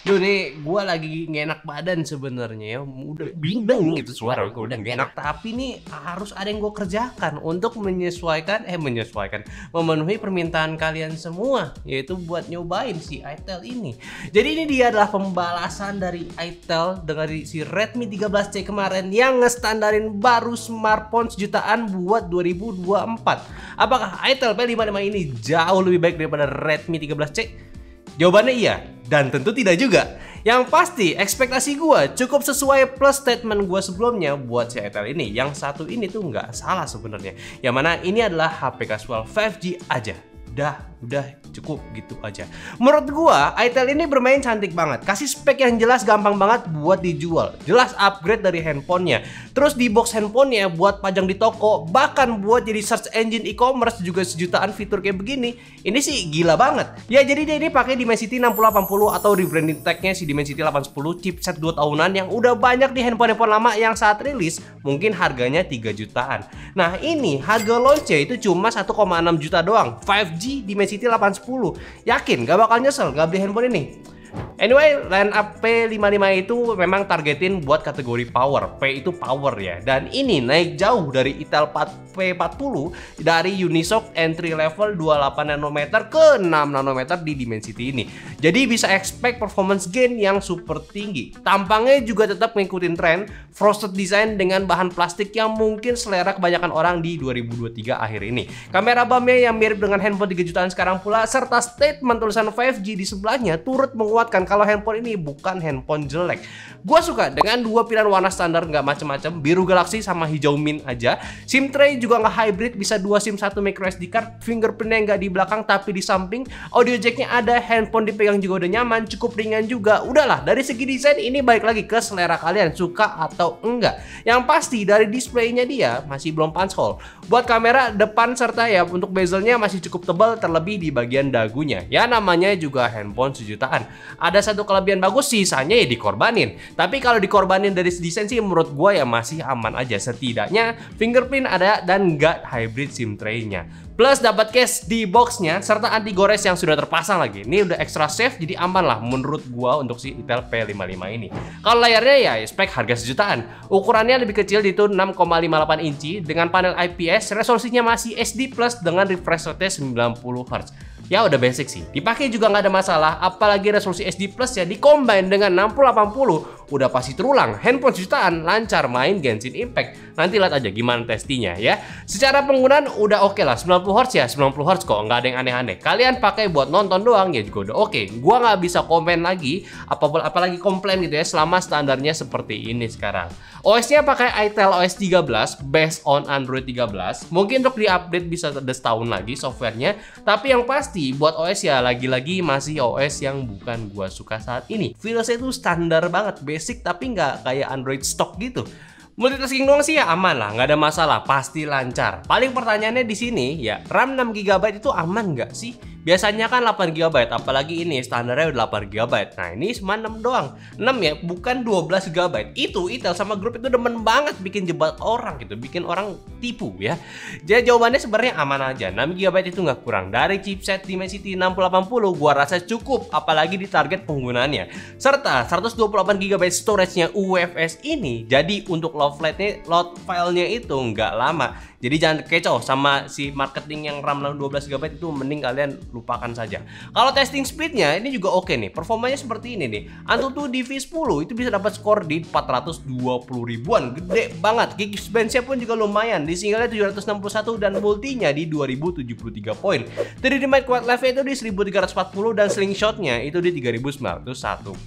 Duh nih, gue lagi nggak enak badan sebenarnya ya. Udah bimbang gitu suara gue udah nggak enak. Tapi nih harus ada yang gue kerjakan untuk memenuhi permintaan kalian semua, yaitu buat nyobain si itel ini. Jadi ini dia adalah pembalasan dari itel dengan si Redmi 13C kemarin yang ngestandarin baru smartphone sejutaan buat 2024. Apakah itel P55 ini jauh lebih baik daripada Redmi 13C? Jawabannya iya, dan tentu tidak juga. Yang pasti, ekspektasi gue cukup sesuai plus statement gue sebelumnya buat si itel ini. Yang satu ini tuh nggak salah sebenarnya. Yang mana ini adalah HP casual 5G aja. Udah cukup gitu aja. Menurut gua, itel ini bermain cantik banget. Kasih spek yang jelas, gampang banget buat dijual. Jelas upgrade dari handphonenya. Terus di box handphonenya buat pajang di toko, bahkan buat jadi search engine e-commerce juga sejutaan fitur kayak begini. Ini sih gila banget. Ya jadi dia ini pakai Dimensity 6080 atau rebranding tag-nya si Dimensity 810 chipset 2 tahunan yang udah banyak di handphone-handphone lama yang saat rilis mungkin harganya 3 jutaan. Nah, ini harga launch-nya itu cuma 1,6 juta doang. 5G Dimensity 810. Yakin gak bakal nyesel gak beli handphone ini? Anyway, line up P55 itu memang targetin buat kategori power. P itu power ya. Dan ini naik jauh dari Itel P40 dari Unisoc entry level 28 nanometer ke 6 nanometer di Dimensity ini. Jadi bisa expect performance gain yang super tinggi. Tampangnya juga tetap ngikutin tren frosted design dengan bahan plastik yang mungkin selera kebanyakan orang di 2023 akhir ini. Kamera BAM-nya yang mirip dengan handphone 3 jutaan sekarang pula, serta statement tulisan 5G di sebelahnya turut menguatkan kalau handphone ini bukan handphone jelek. Gua suka dengan dua pilihan warna standar nggak macem-macem, biru galaxy sama hijau mint aja. SIM tray juga nggak hybrid, bisa 2 SIM 1 micro SD card, fingerprintnya nggak di belakang tapi di samping, audio jacknya ada, handphone dipegang juga udah nyaman, cukup ringan juga. Udahlah, dari segi desain ini balik lagi ke selera kalian, suka atau enggak. Yang pasti dari displaynya dia masih belum punch hole. Buat kamera depan serta ya untuk bezelnya masih cukup tebal, terlebih di bagian dagunya. Ya namanya juga handphone sejutaan. Ada satu kelebihan bagus, sisanya ya dikorbanin. Tapi kalau dikorbanin dari desain sih menurut gue ya masih aman aja. Setidaknya fingerprint ada dan nggak hybrid SIM tray-nya. Plus dapat case di boxnya serta anti gores yang sudah terpasang lagi. Ini udah extra safe, jadi aman lah menurut gua untuk si Itel P55 ini. Kalau layarnya ya spek harga sejutaan. Ukurannya lebih kecil, itu 6,58 inci dengan panel IPS, resolusinya masih SD plus dengan refresh rate 90 Hz. Ya udah basic sih, dipakai juga nggak ada masalah, apalagi resolusi SD plus ya dicombine dengan 6080 udah pasti terulang. Handphone jutaan lancar main Genshin Impact. Nanti lihat aja gimana testinya ya. Secara penggunaan udah oke lah, 90 Hz ya 90 Hz kok, nggak ada yang aneh-aneh. Kalian pakai buat nonton doang ya juga udah oke. Gua nggak bisa komen lagi, apalagi komplain gitu ya selama standarnya seperti ini sekarang. OS-nya pakai Itel OS 13 based on Android 13. Mungkin untuk di-update bisa ada setahun lagi softwarenya, tapi yang pasti buat OS ya lagi-lagi masih OS yang bukan gua suka saat ini. Feelsnya itu standar banget, basic tapi nggak kayak Android stock gitu. Multitasking doang sih ya aman lah, nggak ada masalah, pasti lancar. Paling pertanyaannya di sini ya, RAM 6GB itu aman nggak sih? Biasanya kan 8GB, apalagi ini standarnya udah 8GB. Nah ini cuma 6 doang. 6 ya, bukan 12GB. Itu Itel sama grup itu demen banget bikin jebak orang gitu, bikin orang tipu ya. Jadi jawabannya sebenarnya aman aja. 6GB itu nggak kurang. Dari chipset Dimensity 6080 gua rasa cukup, apalagi di target penggunaannya. Serta 128GB storage-nya UFS ini, jadi untuk load file-nya itu nggak lama. Jadi jangan kecoh sama si marketing yang RAM 12GB itu, mending kalian lupakan saja. Kalau testing speednya ini juga oke nih, performanya seperti ini nih. Antutu di V10 itu bisa dapat skor di 420 ribuan, gede banget. Geekbench-nya pun juga lumayan, di singlenya 761 dan multinya di 2073 poin. 3D Mark Quad Live itu di 1340 dan slingshotnya itu di 3901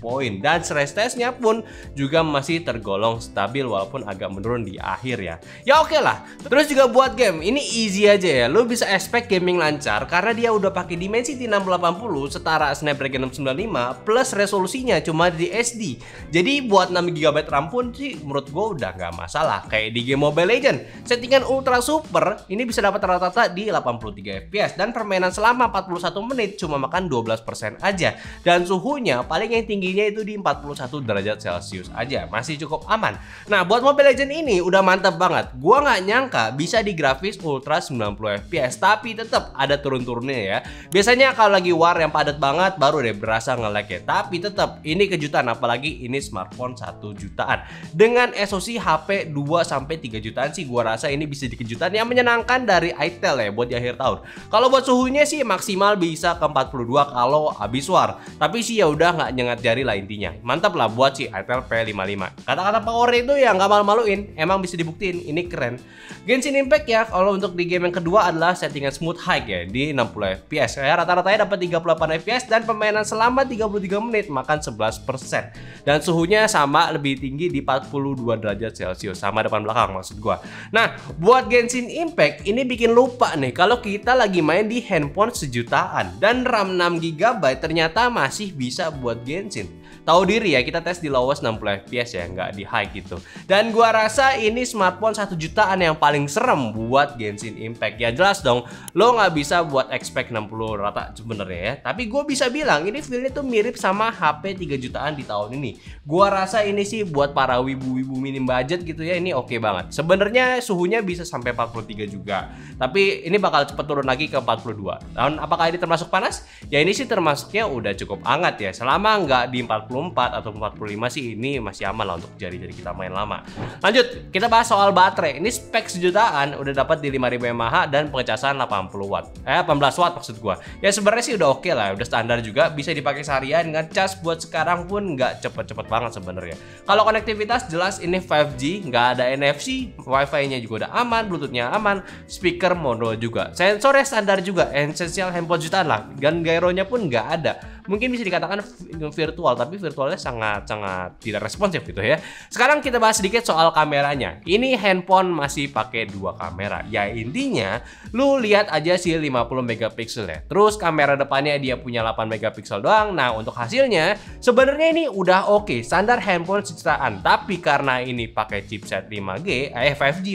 poin. Dan stress testnya pun juga masih tergolong stabil walaupun agak menurun di akhir ya. Ya oke lah. Terus juga buat game ini easy aja ya, lo bisa expect gaming lancar karena dia udah pakai Dimensity 6080 setara Snapdragon 695 plus resolusinya cuma di SD. Jadi buat 6GB RAM pun sih menurut gue udah nggak masalah. Kayak di game Mobile Legends, settingan ultra super ini bisa dapat rata-rata di 83 fps dan permainan selama 41 menit cuma makan 12% aja. Dan suhunya paling yang tingginya itu di 41 derajat Celcius aja, masih cukup aman. Nah buat Mobile Legends ini udah mantap banget. Gua nggak nyangka bisa di grafis ultra 90 fps, tapi tetap ada turun-turunnya ya. Biasanya kalau lagi war yang padat banget baru deh berasa nge-lag ya. Tapi tetap ini kejutan, apalagi ini smartphone 1 jutaan. Dengan SoC HP 2-3 jutaan sih gua rasa ini bisa jadi kejutan yang menyenangkan dari Itel ya buat di akhir tahun. Kalau buat suhunya sih maksimal bisa ke 42 kalau habis war. Tapi sih ya udah nggak nyengat jari lah intinya. Mantap lah buat si Itel P55. Kata-kata power itu ya nggak malu-maluin, emang bisa dibuktiin, ini keren. Genshin Impact ya, kalau untuk di game yang kedua adalah settingan smooth high ya di 60 fps. Ya, rata-ratanya dapat 38 fps dan permainan selama 33 menit makan 11%. Dan suhunya sama lebih tinggi di 42 derajat Celcius, sama depan belakang maksud gua. Nah, buat Genshin Impact ini bikin lupa nih kalau kita lagi main di handphone sejutaan dan RAM 6 GB ternyata masih bisa buat Genshin. Tahu diri ya, kita tes di lowest 60 fps ya, nggak di high gitu. Dan gua rasa ini smartphone 1 jutaan yang paling serem buat Genshin Impact. Ya jelas dong, lo nggak bisa buat expect 60 rata sebenarnya ya. Tapi gue bisa bilang ini feelnya tuh mirip sama HP 3 jutaan di tahun ini. Gua rasa ini sih buat para wibu-wibu minim budget gitu ya, ini oke banget. Sebenarnya suhunya bisa sampai 43 juga. Tapi ini bakal cepet turun lagi ke 42. Dan apakah ini termasuk panas? Ya ini sih termasuknya udah cukup hangat ya. Selama nggak di 44 atau 45 sih ini masih aman lah untuk jari-jari kita main lama. Lanjut, kita bahas soal baterai. Ini spek sejutaan udah dapat di 5000 mAh dan pengecasan 80 watt. 18 watt maksud gua. Ya sebenarnya sih udah oke lah, udah standar juga, bisa dipakai seharian. Ngecas buat sekarang pun nggak cepet-cepet banget sebenarnya. Kalau konektivitas jelas ini 5G, nggak ada NFC, Wi-Fi-nya juga udah aman, Bluetooth-nya aman, speaker mono juga. Sensornya standar juga, essential handphone jutaan lah. Dan gyronya pun nggak ada. Mungkin bisa dikatakan virtual, tapi virtualnya sangat tidak responsif gitu ya. Sekarang kita bahas sedikit soal kameranya. Ini handphone masih pakai 2 kamera. Ya intinya, lu lihat aja sih 50 megapiksel ya. Terus kamera depannya dia punya 8 megapiksel doang. Nah, untuk hasilnya sebenarnya ini udah oke, standar handphone sejutaan. Tapi karena ini pakai chipset 5G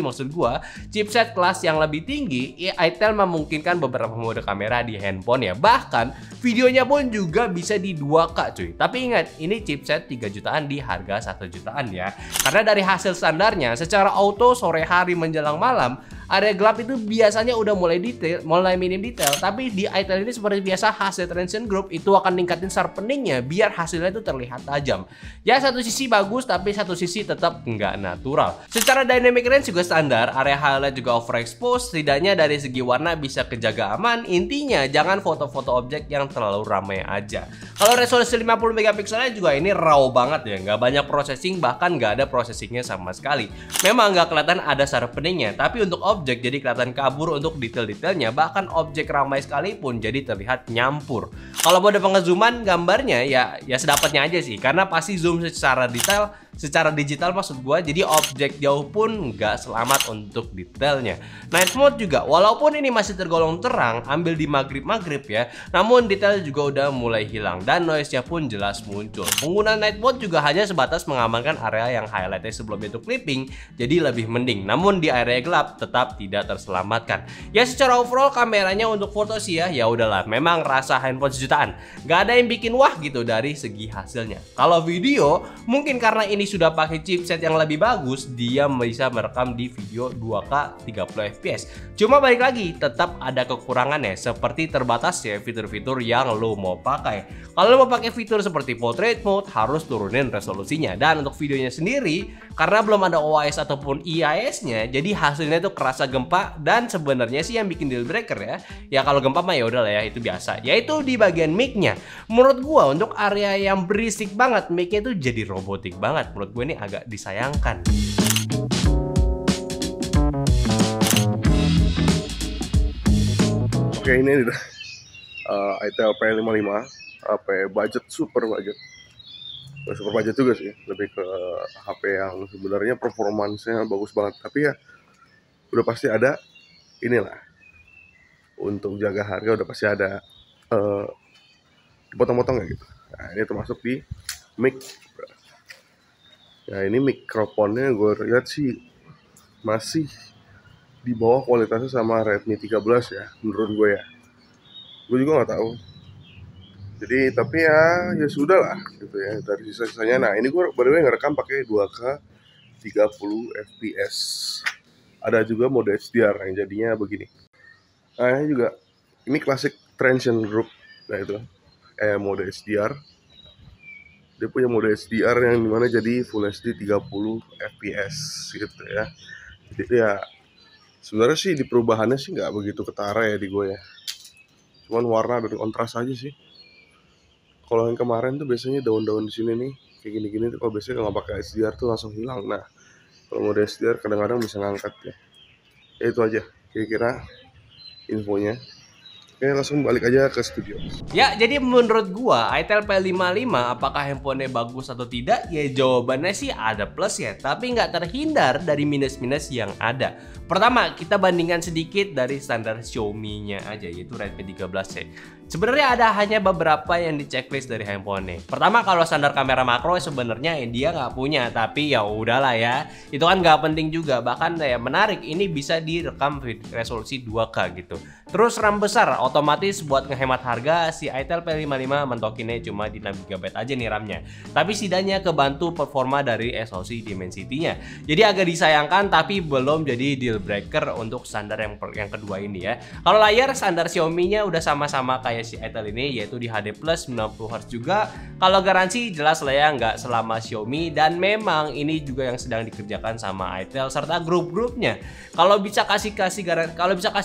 maksud gua, chipset kelas yang lebih tinggi, Itel memungkinkan beberapa mode kamera di handphone ya. Bahkan videonya pun juga bisa di 2K cuy. Tapi ingat, ini chipset 3 jutaan di harga 1 jutaan ya. Karena dari hasil standarnya, secara auto sore hari menjelang malam, area gelap itu biasanya udah mulai minim detail. Tapi di Itel ini seperti biasa hasil Transient Group itu akan ningkatin sharpeningnya biar hasilnya itu terlihat tajam. Ya satu sisi bagus, tapi satu sisi tetap nggak natural. Secara dynamic range juga standar, area highlight juga overexposed. Setidaknya dari segi warna bisa kejaga aman. Intinya jangan foto-foto objek yang terlalu ramai aja. Kalau resolusi 50 megapikselnya juga ini raw banget ya, nggak banyak processing, bahkan nggak ada processingnya sama sekali. Memang nggak kelihatan ada sharpeningnya, tapi untuk objek jadi kelihatan kabur untuk detail-detailnya, bahkan objek ramai sekalipun jadi terlihat nyampur. Kalau mode pengezooman gambarnya ya sedapatnya aja sih, karena pasti zoom secara digital maksud gua, jadi objek jauh pun nggak selamat untuk detailnya. Night mode juga, walaupun ini masih tergolong terang, ambil di maghrib ya, namun detail juga udah mulai hilang dan noise-nya pun jelas muncul. Penggunaan night mode juga hanya sebatas mengamankan area yang highlightnya sebelumnya itu clipping, jadi lebih mending. Namun di area gelap tetap tidak terselamatkan. Ya secara overall kameranya untuk foto sih ya udahlah, memang rasa handphone sejutaan. Nggak ada yang bikin wah gitu dari segi hasilnya. Kalau video, mungkin karena ini sudah pakai chipset yang lebih bagus, dia bisa merekam di video 2K 30 fps. Cuma balik lagi, tetap ada kekurangannya seperti terbatas ya fitur-fitur yang lo mau pakai. Kalau lo mau pakai fitur seperti portrait mode, harus turunin resolusinya. Dan untuk videonya sendiri, karena belum ada OIS ataupun IIS-nya, jadi hasilnya tuh kerasa gempa. Dan sebenarnya sih yang bikin deal breaker ya kalau gempa mah ya udah lah ya, itu biasa. Yaitu di bagian mic-nya. Menurut gua untuk area yang berisik banget, mic-nya tuh jadi robotik banget. Menurut gue ini agak disayangkan. Oke, ini udah Itel P55, HP budget, super budget juga sih, lebih ke HP yang sebenarnya performansnya bagus banget, tapi ya udah pasti ada inilah, untuk jaga harga udah pasti ada potong-potong gitu. Nah, ini termasuk di mic. Ya ini mikrofonnya gue lihat sih masih di bawah kualitasnya sama Redmi 13 ya, menurut gue ya. Gue juga nggak tahu. Jadi tapi ya sudah lah gitu ya, dari sisa-sisanya. Nah ini gue baru ngerekam pakai 2K 30 fps. Ada juga mode HDR yang jadinya begini. Nah ini juga, ini klasik Transient Group. Nah itu mode HDR. Dia punya mode HDR yang dimana jadi Full HD 30 fps gitu ya. Jadi ya sebenarnya sih di perubahannya sih nggak begitu ketara ya di gue ya. Cuman warna dan kontras aja sih. Kalau yang kemarin tuh biasanya daun-daun di sini nih kayak gini-gini tuh kalau biasanya nggak pakai HDR tuh langsung hilang. Nah kalau mode HDR kadang-kadang bisa ngangkat ya. Ya itu aja kira-kira infonya. Oke, langsung balik aja ke studio. Ya, jadi menurut gua Itel P55 apakah handphonenya bagus atau tidak? Ya jawabannya sih ada plus ya, tapi nggak terhindar dari minus-minus yang ada. Pertama, kita bandingkan sedikit dari standar Xiaomi-nya aja, yaitu Redmi 13C. Sebenarnya ada hanya beberapa yang di checklist dari handphone. Pertama, kalau standar kamera makro sebenarnya dia nggak punya, tapi ya udahlah ya. Itu kan nggak penting juga, bahkan ya menarik ini bisa direkam resolusi 2K gitu. Terus RAM besar, otomatis buat ngehemat harga si Itel P55 mentokinnya cuma di 6GB aja nih RAM-nya. Tapi setidaknya kebantu performa dari SoC Dimensity-nya. Jadi agak disayangkan tapi belum jadi deal breaker untuk standar yang kedua ini ya. Kalau layar standar Xiaomi-nya udah sama-sama kayak si Itel ini, yaitu di HD Plus 90Hz juga. Kalau garansi jelas lah ya nggak selama Xiaomi, dan memang ini juga yang sedang dikerjakan sama Itel serta grup-grupnya. Kalau bisa kasih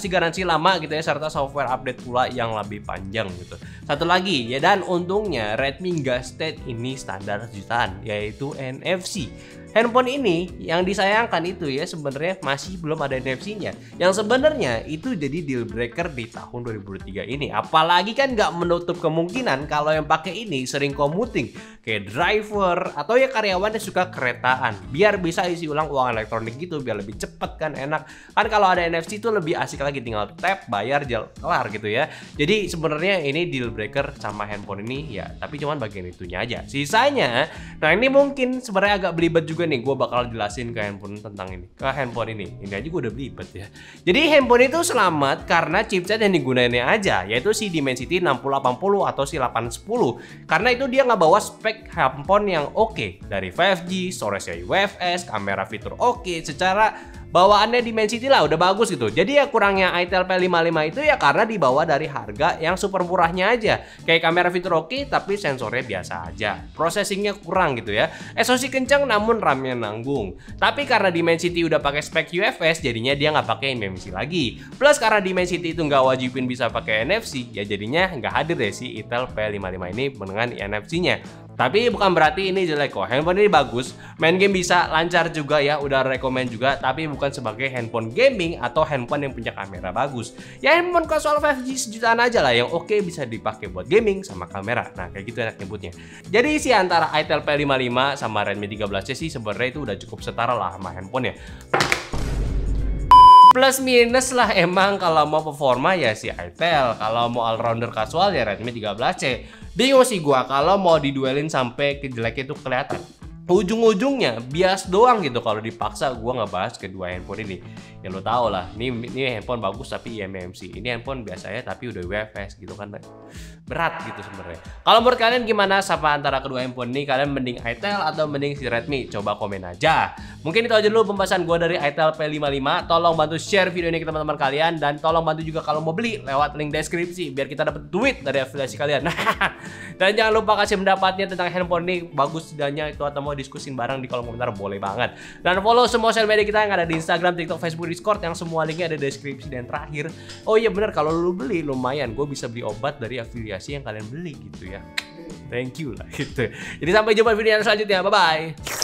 garansi lama gitu ya, serta software update pula yang lebih panjang gitu. Satu lagi ya, dan untungnya Redmi nggak state ini standar jutaan, yaitu NFC. Handphone ini yang disayangkan itu ya sebenarnya masih belum ada NFC-nya. Yang sebenarnya itu jadi deal breaker di tahun 2023 ini. Apalagi kan nggak menutup kemungkinan kalau yang pakai ini sering commuting kayak driver atau ya karyawan yang suka keretaan. Biar bisa isi ulang uang elektronik gitu, biar lebih cepet kan, enak. Kan kalau ada NFC itu lebih asik lagi, tinggal tap, bayar, kelar gitu ya. Jadi sebenarnya ini deal breaker sama handphone ini ya, tapi cuman bagian itunya aja. Sisanya, nah ini mungkin sebenarnya agak belibet juga nih, gue bakal jelasin ke handphone ini. Ini aja gue udah belibet ya. Jadi handphone itu selamat karena chipset yang digunainnya aja, yaitu si Dimensity 6080 atau si 810. Karena itu dia nggak bawa spek handphone yang oke, dari 5G, storage-nya UFS, kamera fitur oke, secara bawaannya Dimensity lah udah bagus gitu. Jadi ya kurangnya Itel P55 itu ya karena dibawa dari harga yang super murahnya aja. Kayak kamera fitur oke tapi sensornya biasa aja. Processingnya kurang gitu ya. SoC kencang namun RAM-nya nanggung. Tapi karena Dimensity udah pakai spek UFS, jadinya dia nggak pakai NFC lagi. Plus karena Dimensity itu nggak wajibin bisa pakai NFC, ya jadinya nggak hadir deh si Itel P55 ini dengan NFC-nya. Tapi bukan berarti ini jelek kok. Handphone ini bagus, main game bisa lancar juga ya, udah rekomend juga. Tapi bukan sebagai handphone gaming atau handphone yang punya kamera bagus. Ya handphone kasual 5G sejutaan aja lah yang oke bisa dipakai buat gaming sama kamera. Nah kayak gitu enak nyebutnya. Jadi sih antara Itel P55 sama Redmi 13C sih sebenarnya itu udah cukup setara lah sama handphone ya. Plus minus lah emang, kalau mau performa ya si Itel, kalau mau all-rounder kasual ya Redmi 13C. Bingung sih gua kalau mau diduelin sampai jeleknya itu kelihatan. Ujung-ujungnya bias doang gitu kalau dipaksa gua ngebahas kedua handphone ini. Ya lo tau lah, ini handphone bagus tapi eMMC. Ini handphone biasanya tapi udah UFS gitu kan. Berat gitu sebenarnya. Kalau menurut kalian gimana sama antara kedua handphone ini? Kalian mending Itel atau mending si Redmi? Coba komen aja. Mungkin itu aja dulu pembahasan gue dari Itel P55. Tolong bantu share video ini ke teman-teman kalian, dan tolong bantu juga kalau mau beli lewat link deskripsi biar kita dapat duit dari afiliasi kalian. Dan jangan lupa kasih pendapatnya tentang handphone ini, bagus tidaknya itu, atau mau diskusin bareng di kolom komentar, boleh banget. Dan follow semua sosial media kita yang ada di Instagram, TikTok, Facebook, Discord, yang semua linknya ada di deskripsi. Dan terakhir, oh iya bener, kalau lu beli lumayan, gue bisa beli obat dari afiliasi yang kalian beli gitu ya. Thank you lah gitu. Jadi sampai jumpa di video yang selanjutnya, bye bye.